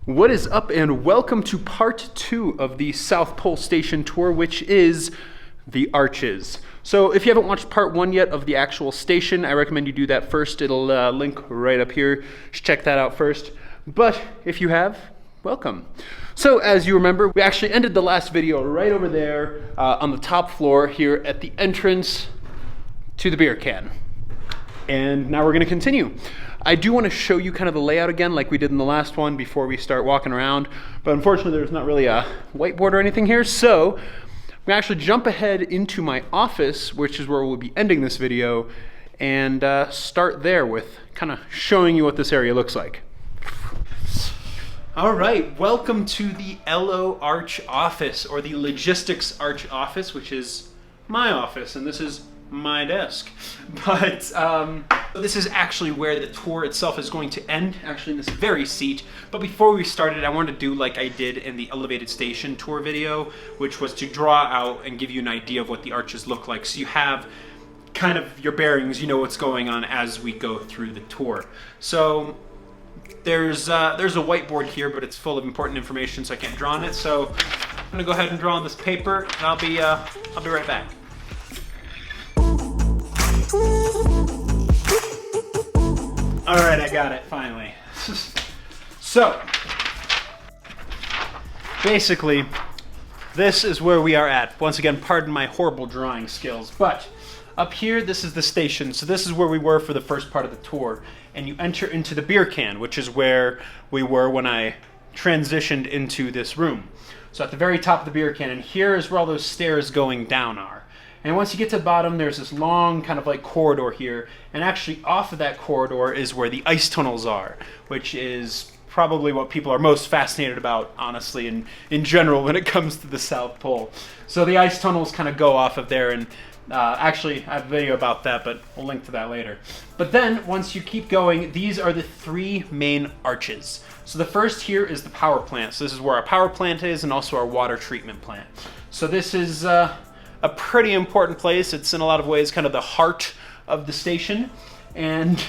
What is up, and welcome to part 2 of the South Pole Station tour, which is the Arches. So if you haven't watched part 1 yet of the actual station, I recommend you do that first. It'll link right up here. Just check that out first. But if you have, welcome. So as you remember, we actually ended the last video right over there on the top floor here at the entrance to the beer can. And now we're gonna continue. I do want to show you kind of the layout again like we did in the last one before we start walking around, but unfortunately there's not really a whiteboard or anything here, so we actually jump ahead into my office, which is where we'll be ending this video, and start there with kind of showing you what this area looks like. All right, welcome to the LO Arch office, or the Logistics Arch office, which is my office, and this is my desk. But this is actually where the tour itself is going to end, actually in this very seat. But before we started, I wanted to do like I did in the elevated station tour video, which was to draw out and give you an idea of what the arches look like, so you have kind of your bearings, you know what's going on as we go through the tour. So there's a whiteboard here, but it's full of important information, so I can't draw on it. So I'm gonna go ahead and draw on this paper, and I'll be right back. All right, I got it, finally. So, basically, this is where we are at. Once again, pardon my horrible drawing skills, but up here, this is the station. So this is where we were for the first part of the tour. And you enter into the beer can, which is where we were when I transitioned into this room. So at the very top of the beer can, and here is where all those stairs going down are. And once you get to the bottom, there's this long kind of like corridor here. And actually off of that corridor is where the ice tunnels are, which is probably what people are most fascinated about, honestly, in general when it comes to the South Pole. So the ice tunnels kind of go off of there, and actually I have a video about that, but we'll link to that later. But then once you keep going, these are the 3 main arches. So the first here is the power plant. So this is where our power plant is, and also our water treatment plant. So this is a pretty important place. It's in a lot of ways kind of the heart of the station. And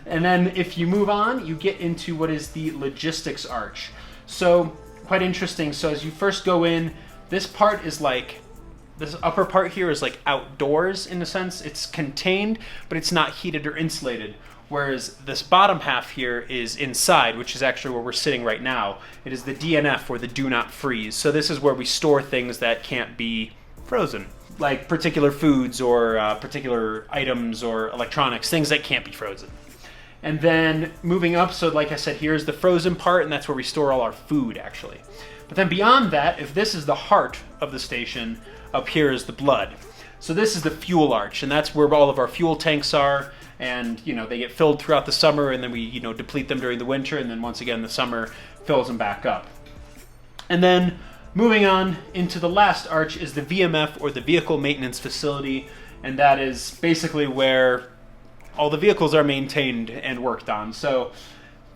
and then if you move on, you get into what is the logistics arch. So quite interesting. So as you first go in, this part is like, this upper part here is like outdoors in a sense. It's contained, but it's not heated or insulated. Whereas this bottom half here is inside, which is actually where we're sitting right now. It is the DNF, or the do not freeze. So this is where we store things that can't be frozen, like particular foods or particular items or electronics, things that can't be frozen. And then moving up, so like I said, here's the frozen part, and that's where we store all our food actually. But then beyond that, if this is the heart of the station, up here is the blood. So this is the fuel arch, and that's where all of our fuel tanks are, and you know, they get filled throughout the summer, and then we deplete them during the winter, and then once again the summer fills them back up. And then moving on into the last arch is the VMF, or the Vehicle Maintenance Facility, and that is basically where all the vehicles are maintained and worked on. So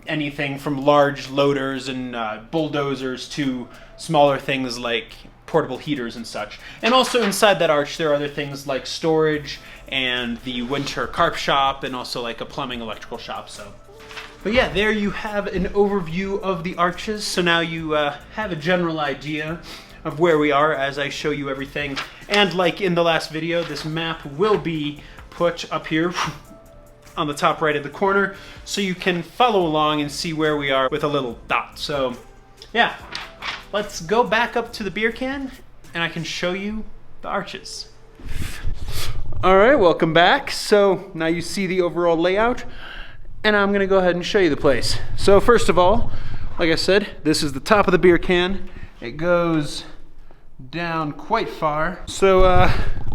anything from large loaders and bulldozers to smaller things like portable heaters and such. And also inside that arch there are other things like storage and the winter carp shop, and also like a plumbing electrical shop. So, but yeah, there you have an overview of the arches. So now you have a general idea of where we are as I show you everything. And like in the last video, this map will be put up here on the top right of the corner, so you can follow along and see where we are with a little dot. So yeah, let's go back up to the beer can, and I can show you the arches. All right, welcome back. So now you see the overall layout, and I'm gonna go ahead and show you the place. So first of all, like I said, this is the top of the beer can. It goes down quite far. So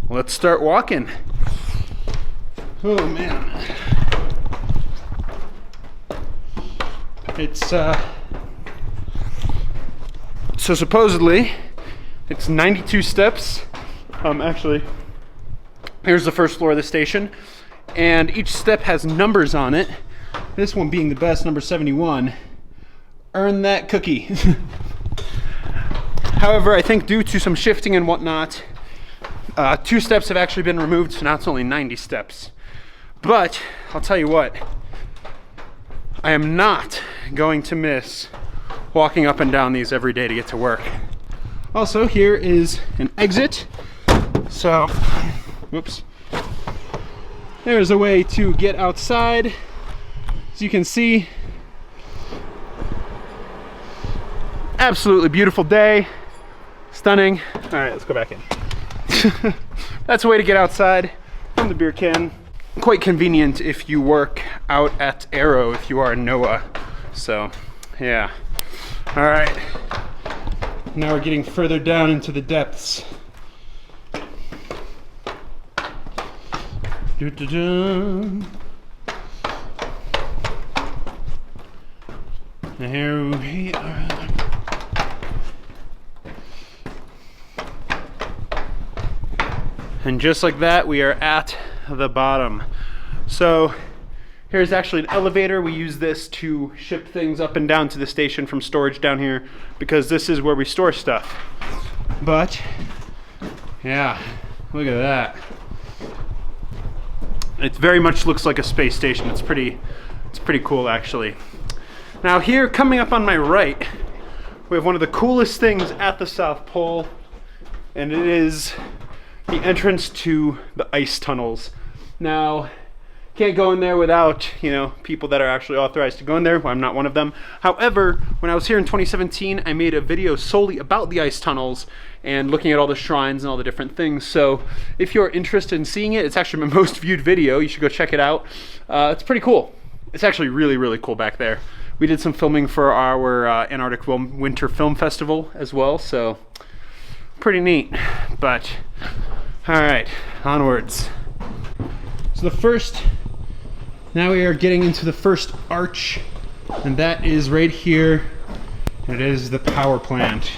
let's start walking. Oh man. It's so supposedly it's 92 steps. Actually, here's the first floor of the station, and each step has numbers on it. This one being the best, number 71. Earn that cookie. However, I think due to some shifting and whatnot, 2 steps have actually been removed, so now it's only 90 steps. But I'll tell you what, I am not going to miss walking up and down these every day to get to work. Also, here is an exit. So, whoops. There's a way to get outside. As you can see, absolutely beautiful day. Stunning. All right, let's go back in. That's a way to get outside from the beer can. Quite convenient if you work out at Aero, if you are a NOAA. So, yeah. All right. Now we're getting further down into the depths. Doo-doo-doo. And here we are. And just like that, we are at the bottom. So here's actually an elevator. We use this to ship things up and down to the station from storage down here because this is where we store stuff. But yeah, look at that. It very much looks like a space station. It's pretty cool actually. Now here, coming up on my right, we have one of the coolest things at the South Pole, and it is the entrance to the ice tunnels. Now, can't go in there without, people that are actually authorized to go in there. Well, I'm not one of them. However, when I was here in 2017, I made a video solely about the ice tunnels and looking at all the shrines and all the different things. So if you're interested in seeing it, it's actually my most viewed video. You should go check it out. It's pretty cool. It's actually really, really cool back there. We did some filming for our Antarctic Winter Film Festival as well, so pretty neat. But all right, onwards. So now we are getting into the first arch, and that is right here. It is the power plant.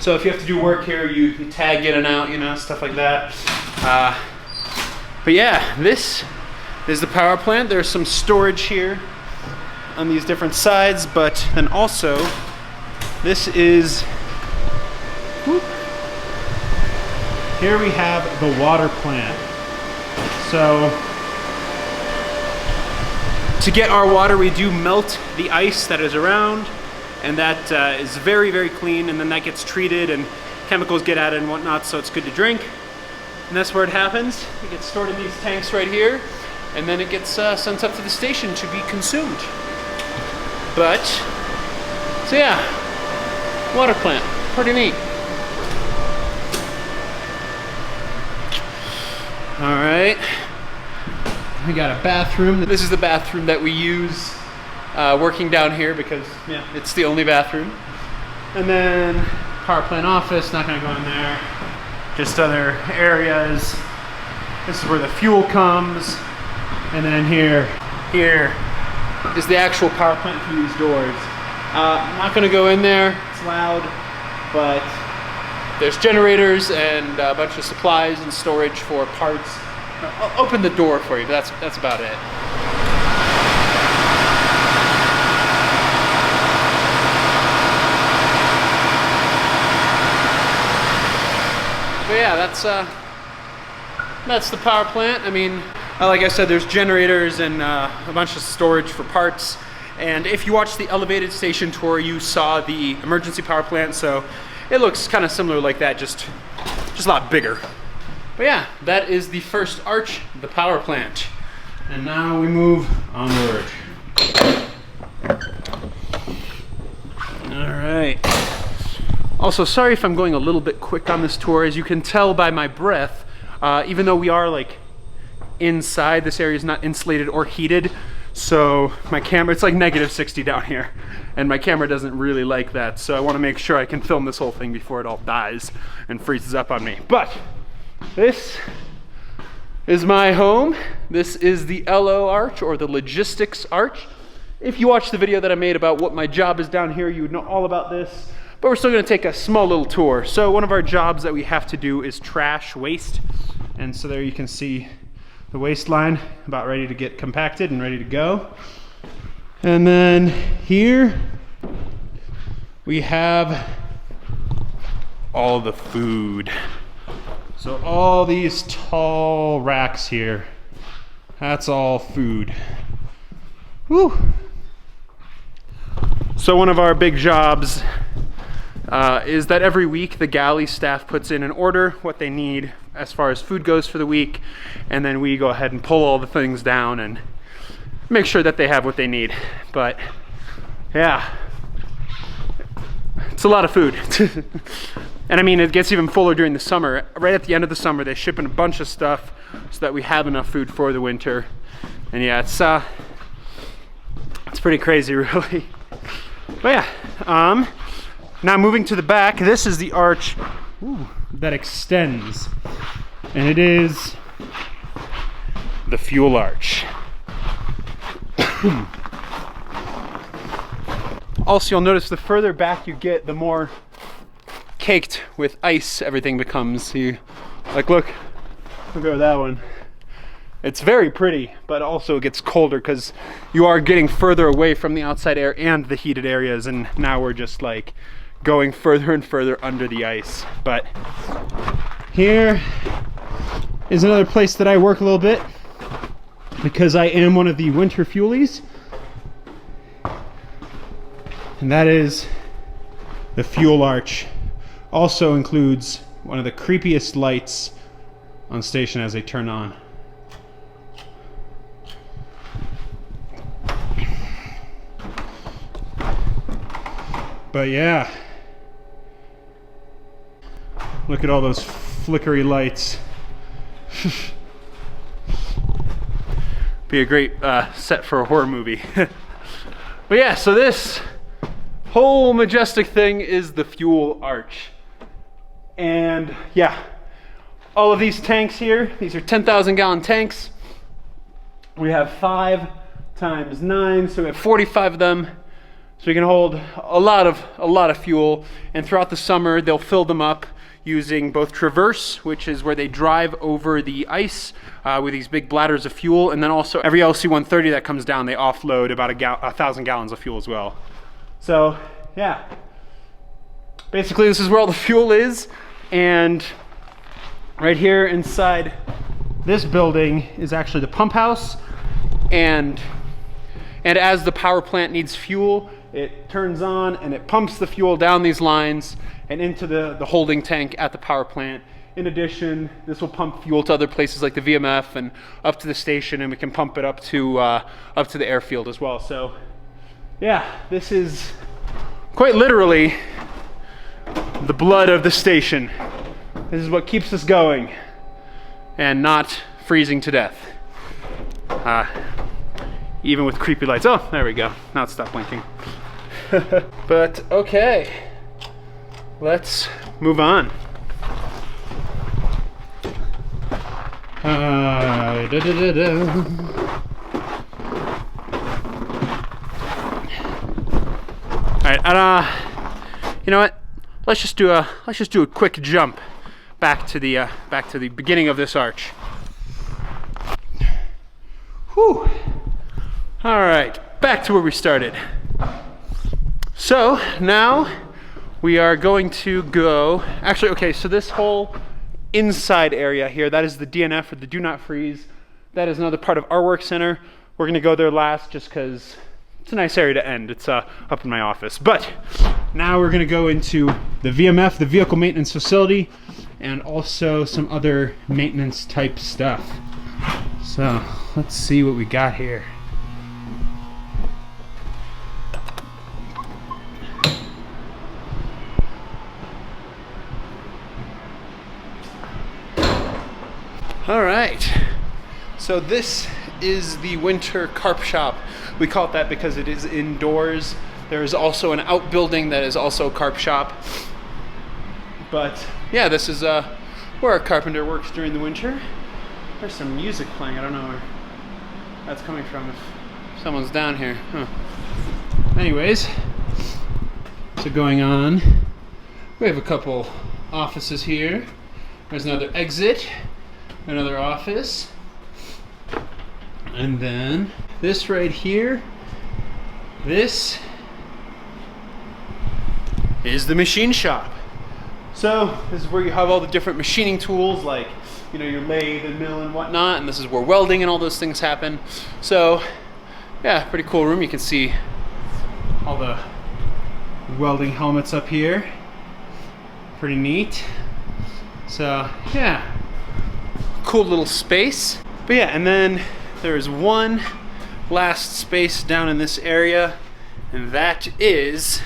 So if you have to do work here, you tag in and out, stuff like that. But yeah, this is the power plant. There's some storage here on these different sides, but then also this is, here we have the water plant. So to get our water, we do melt the ice that is around, and that is very, very clean, and then that gets treated and chemicals get added and whatnot, so it's good to drink. And that's where it happens. It gets stored in these tanks right here, and then it gets sent up to the station to be consumed. But, so yeah, water plant, pretty neat. All right, we got a bathroom. This is the bathroom that we use working down here because it's the only bathroom. And then power plant office, not gonna go in there. Just other areas. This is where the fuel comes. And then here is the actual power plant through these doors. I'm not gonna go in there, it's loud, but there's generators and a bunch of supplies and storage for parts. I'll open the door for you, but that's about it. But yeah, that's the power plant. I mean, like I said, there's generators and a bunch of storage for parts. And if you watched the elevated station tour, you saw the emergency power plant. So it looks kind of similar like that, just a lot bigger. But yeah, that is the first arch, the power plant. And now we move onward. All right. Also, sorry if I'm going a little bit quick on this tour. As you can tell by my breath, even though we are like inside, this area is not insulated or heated. So my camera, it's like -60 down here, and my camera doesn't really like that. So I want to make sure I can film this whole thing before it all dies and freezes up on me. But this is my home. This is the LO arch, or the logistics arch. If you watched the video that I made about what my job is down here, you would know all about this. But we're still going to take a small little tour. So one of our jobs that we have to do is trash waste. And so there you can see the waste line about ready to get compacted and ready to go. And then here we have all the food. So all these tall racks here, that's all food. Whew. So one of our big jobs is that every week the galley staff puts in an order, what they need as far as food goes for the week, and then we go ahead and pull all the things down and make sure that they have what they need. But yeah, it's a lot of food. And I mean, it gets even fuller during the summer. Right at the end of the summer, they ship in a bunch of stuff so that we have enough food for the winter. And yeah, it's pretty crazy, really. But yeah, now moving to the back, this is the arch that extends, and it is the fuel arch. Also, you'll notice the further back you get, the more caked with ice everything becomes. You like look over that one. It's very pretty, but also it gets colder because you are getting further away from the outside air and the heated areas, and now we're just like going further and further under the ice. But here is another place that I work a little bit because I am one of the winter fuelies, and that is the fuel arch. Also includes one of the creepiest lights on station as they turn on. But yeah, look at all those flickery lights. Be a great set for a horror movie. But yeah, so this whole majestic thing is the fuel arch. And yeah, all of these tanks here, these are 10,000 gallon tanks. We have 5 times 9, so we have 45 of them. So we can hold a lot of fuel, and throughout the summer they'll fill them up using both traverse, which is where they drive over the ice with these big bladders of fuel, and then also every LC-130 that comes down, they offload about 1,000 gallons of fuel as well. So yeah, basically this is where all the fuel is, and right here inside this building is actually the pump house, and as the power plant needs fuel, it turns on and it pumps the fuel down these lines and into the holding tank at the power plant. In addition, this will pump fuel to other places like the VMF and up to the station, and we can pump it up to the airfield as well. So yeah, this is quite literally the blood of the station. This is what keeps us going and not freezing to death. Even with creepy lights. Oh, there we go. Now it stopped blinking. But okay, let's move on. All right, you know what? Let's just do a quick jump back to the beginning of this arch. Whew. All right, back to where we started. So now we are going to go, actually, okay, so this whole inside area here, that is the DNF, or the Do Not Freeze. That is another part of our work center. We're gonna go there last just because it's a nice area to end. It's up in my office. But now we're gonna go into the VMF, the Vehicle Maintenance Facility, and also some other maintenance type stuff. So let's see what we got here. All right, so this is the winter carp shop. We call it that because it is indoors. There is also an outbuilding that is also a carp shop. But yeah, this is where a carpenter works during the winter. There's some music playing. I don't know where that's coming from, if someone's down here. Huh. Anyways, so going on, we have a couple offices here. There's another exit. Another office, and then this right here, this is the machine shop. So this is where you have all the different machining tools, like, you know, your lathe and mill and whatnot, and this is where welding and all those things happen. So yeah, pretty cool room. You can see all the welding helmets up here. Pretty neat. So yeah, cool little space. But yeah, and then there's one last space down in this area, and that is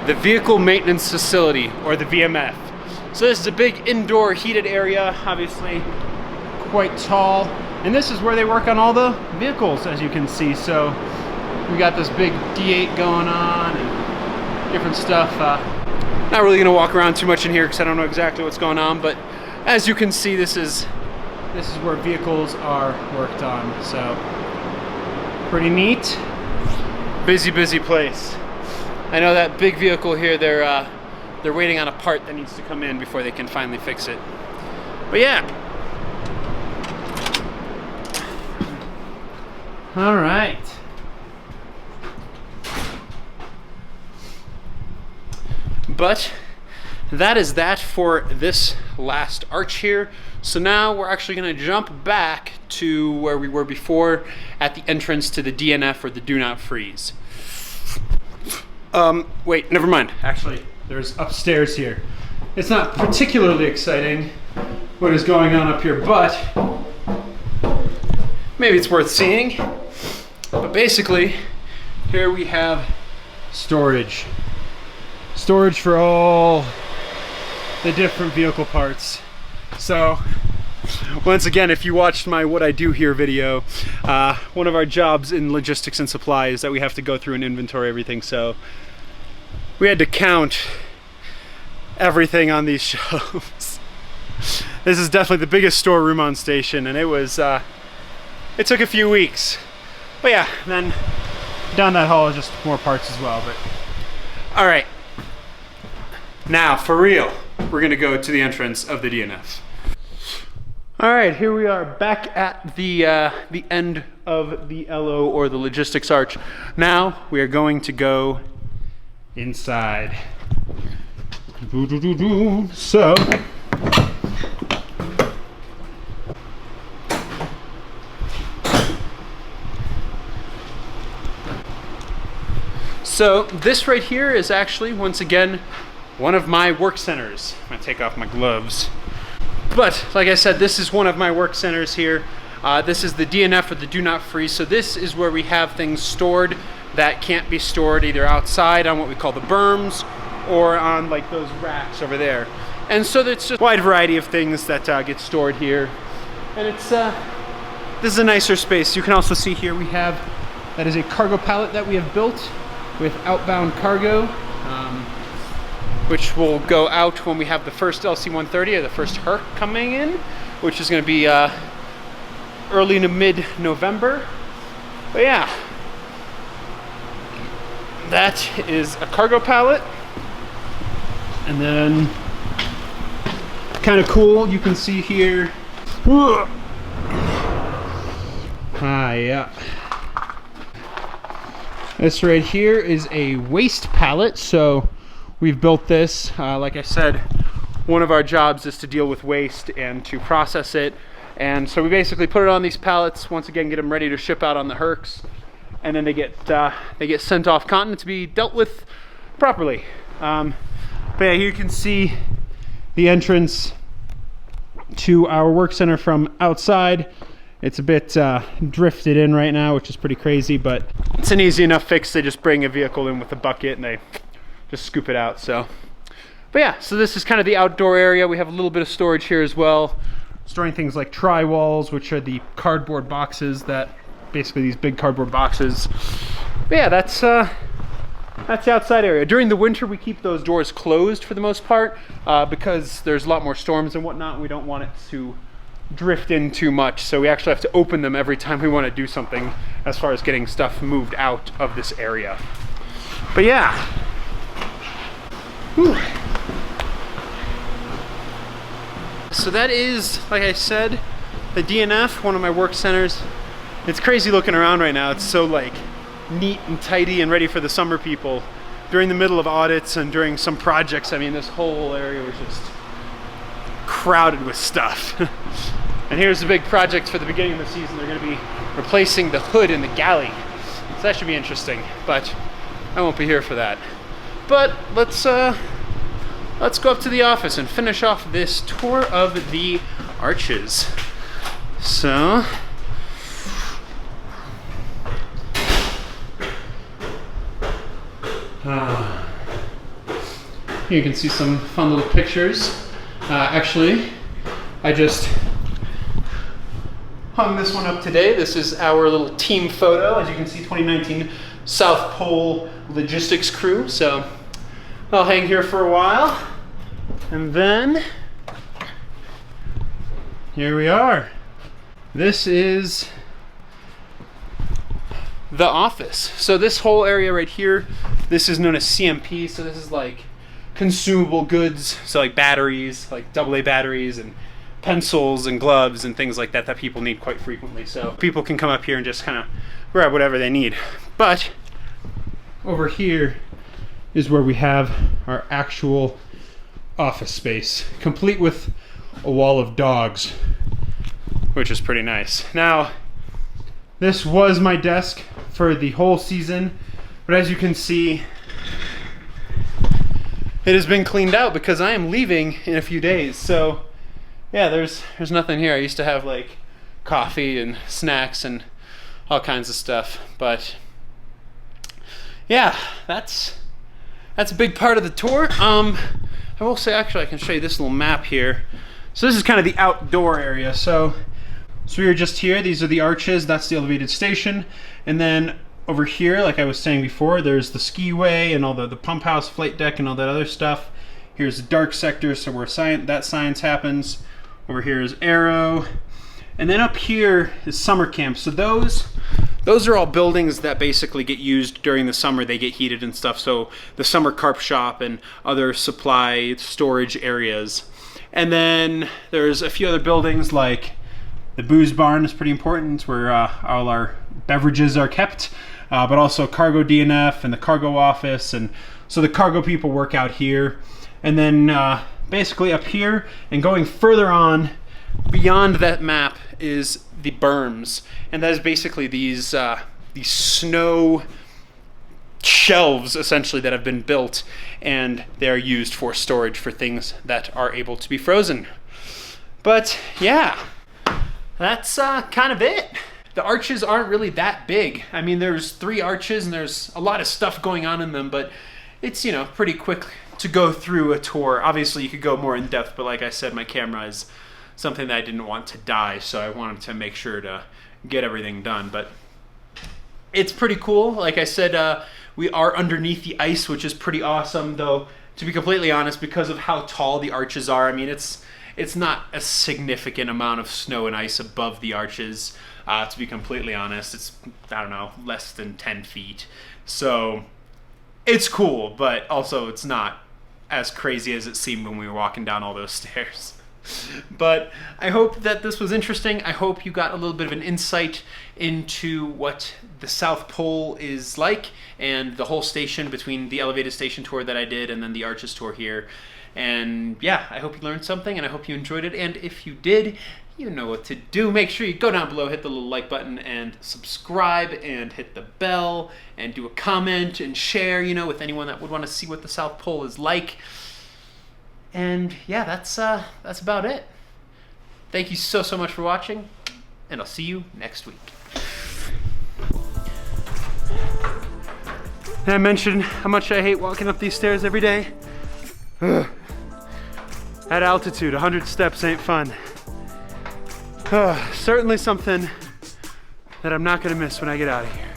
the Vehicle Maintenance Facility, or the VMF. So this is a big indoor heated area, obviously quite tall, and this is where they work on all the vehicles, as you can see. So we got this big D8 going on and different stuff. Not really gonna walk around too much in here because I don't know exactly what's going on, but as you can see, this is where vehicles are worked on. So pretty neat. Busy place. I know that big vehicle here, they're waiting on a part that needs to come in before they can finally fix it. But yeah. All right. But that is that for this last arch here. So now we're actually gonna jump back to where we were before at the entrance to the DNF, or the Do Not Freeze. Wait, never mind. Actually, there's upstairs here. It's not particularly exciting what is going on up here, but maybe it's worth seeing. But basically, here we have storage. Storage for all the different vehicle parts. So once again, if you watched my What I Do Here video, one of our jobs in logistics and supply is that we have to go through and inventory everything. So we had to count everything on these shelves. This is definitely the biggest storeroom on station, and it was it took a few weeks. But yeah, then down that hall is just more parts as well. But all right, now for real, we're gonna go to the entrance of the DNF. All right, here we are back at the end of the LO, or the logistics arch. Now we are going to go inside. So this right here is actually, once again, one of my work centers. I'm gonna take off my gloves. But like I said, this is one of my work centers here. This is the DNF, or the Do Not Freeze. So this is where we have things stored that can't be stored either outside on what we call the berms, or on like those racks over there. And so it's just a wide variety of things that get stored here. And it's this is a nicer space. You can also see here we have, that is a cargo pallet that we have built with outbound cargo, which will go out when we have the first LC-130, or the first HERC coming in, which is going to be early to mid-November. But yeah, that is a cargo pallet. And then, kind of cool, you can see here. Yeah. This right here is a waste pallet. So we've built this. Like I said, one of our jobs is to deal with waste and to process it. And so we basically put it on these pallets, once again, get them ready to ship out on the HERCs. And then they get sent off continent to be dealt with properly. But yeah, here you can see the entrance to our work center from outside. It's a bit drifted in right now, which is pretty crazy, but it's an easy enough fix. They just bring a vehicle in with a bucket and they just scoop it out. So, but yeah, so this is kind of the outdoor area. We have a little bit of storage here as well, storing things like tri-walls, which are the cardboard boxes that, basically these big cardboard boxes. But yeah, that's the outside area. During the winter, we keep those doors closed for the most part because there's a lot more storms and whatnot. We don't want it to drift in too much, so we actually have to open them every time we want to do something as far as getting stuff moved out of this area. But yeah. Whew. So that is, like I said, the DNF, one of my work centers. It's crazy looking around right now. It's so like neat and tidy and ready for the summer people. During the middle of audits and during some projects, I mean, this whole area was just crowded with stuff. And here's the big project for the beginning of the season. They're going to be replacing the hood in the galley. So that should be interesting, but I won't be here for that. But let's go up to the office and finish off this tour of the arches. So here you can see some fun little pictures. Actually, I just hung this one up today. This is our little team photo. As you can see, 2019 South Pole Logistics Crew. So I'll hang here for a while. And then here we are. This is the office. So this whole area right here, this is known as CMP. So this is like consumable goods. So like batteries, like AA batteries and pencils and gloves and things like that that people need quite frequently. So people can come up here and just kind of grab whatever they need. But over here is where we have our actual office space, complete with a wall of dogs, which is pretty nice. Now, this was my desk for the whole season, but as you can see, it has been cleaned out because I am leaving in a few days. So yeah, there's nothing here. I used to have like coffee and snacks and all kinds of stuff, but yeah, that's a big part of the tour. I will say, actually, I can show you this little map here. So this is kind of the outdoor area. So we were just here. These are the arches. That's the elevated station. And then over here, like I was saying before, there's the skiway and all the pump house, flight deck, and all that other stuff. Here's the dark sector, so where science happens. Over here is Aero. And then up here is summer camp. So those are all buildings that basically get used during the summer. They get heated and stuff. So the summer carp shop and other supply storage areas. And then there's a few other buildings like the booze barn is pretty important. It's where all our beverages are kept. But also cargo DNF and the cargo office. And so the cargo people work out here. And then basically up here and going further on beyond that map is the berms, and that is basically these snow shelves essentially that have been built, and they are used for storage for things that are able to be frozen. But yeah, that's kind of it. The arches aren't really that big. I mean, there's 3 arches and there's a lot of stuff going on in them, but it's, you know, pretty quick to go through a tour. Obviously you could go more in depth, but like I said, my camera is something that I didn't want to die, so I wanted to make sure to get everything done. But it's pretty cool. Like I said, we are underneath the ice, which is pretty awesome, though, to be completely honest, because of how tall the arches are. I mean, it's not a significant amount of snow and ice above the arches, to be completely honest. It's, I don't know, less than 10 feet. So it's cool, but also it's not as crazy as it seemed when we were walking down all those stairs. But I hope that this was interesting. I hope you got a little bit of an insight into what the South Pole is like and the whole station between the elevated station tour that I did and then the arches tour here. And yeah, I hope you learned something and I hope you enjoyed it. And if you did, you know what to do. Make sure you go down below, hit the little like button and subscribe and hit the bell and do a comment and share, you know, with anyone that would want to see what the South Pole is like. And yeah, that's about it. Thank you so much for watching, and I'll see you next week. And I mentioned how much I hate walking up these stairs every day. Ugh. At altitude, 100 steps ain't fun. Certainly something that I'm not gonna miss when I get out of here.